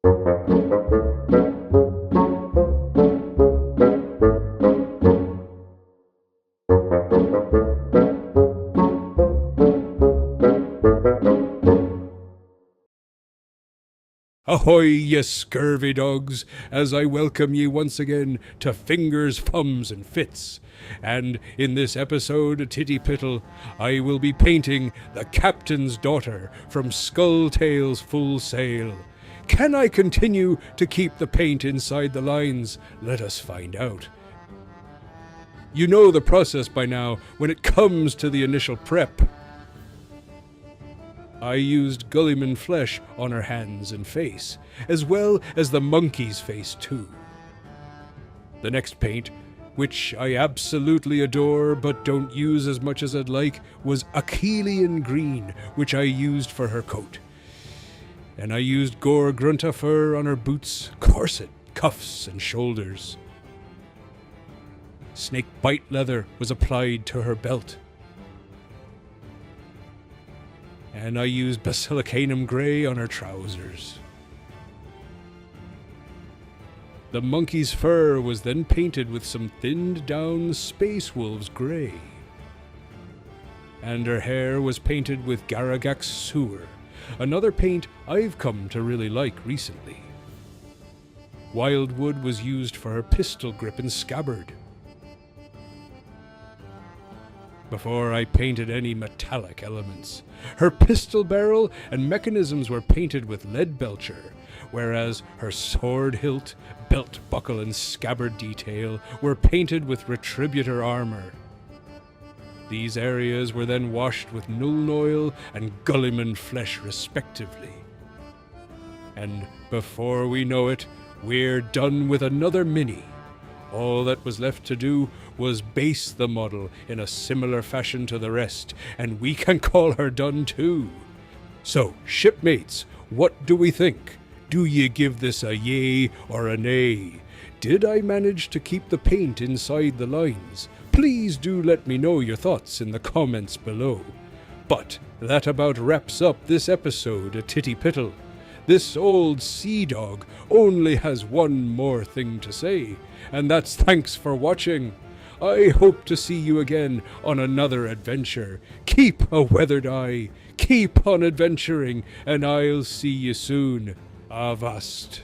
Ahoy, ye scurvy dogs, as I welcome ye once again to Fingers, Thumbs, and Fits. And in this episode of TTPITL, I will be painting the Captain's Daughter from Skull Tales Full Sail. Can I continue to keep the paint inside the lines? Let us find out. You know the process by now when it comes to the initial prep. I used Gulliman flesh on her hands and face, as well as the monkey's face too. The next paint, which I absolutely adore but don't use as much as I'd like, was Achillean green, which I used for her coat. And I used Gore Grunta fur on her boots, corset, cuffs, and shoulders. Snake bite leather was applied to her belt. And I used Basilicanum grey on her trousers. The monkey's fur was then painted with some thinned down Space Wolves grey. And her hair was painted with Garagax Sewer, another paint I've come to really like recently. Wildwood was used for her pistol grip and scabbard. Before I painted any metallic elements, her pistol barrel and mechanisms were painted with Leadbelcher, whereas her sword hilt, belt buckle, and scabbard detail were painted with Retributor armor. These areas were then washed with Nuln oil and Gulliman flesh respectively. And before we know it, we're done with another mini. All that was left to do was base the model in a similar fashion to the rest, and we can call her done too. So, shipmates, what do we think? Do ye give this a yay or a nay? Did I manage to keep the paint inside the lines? Please do let me know your thoughts in the comments below. But that about wraps up this episode of TTPITL. This old sea dog only has one more thing to say, and that's thanks for watching. I hope to see you again on another adventure. Keep a weathered eye, keep on adventuring, and I'll see you soon. Avast.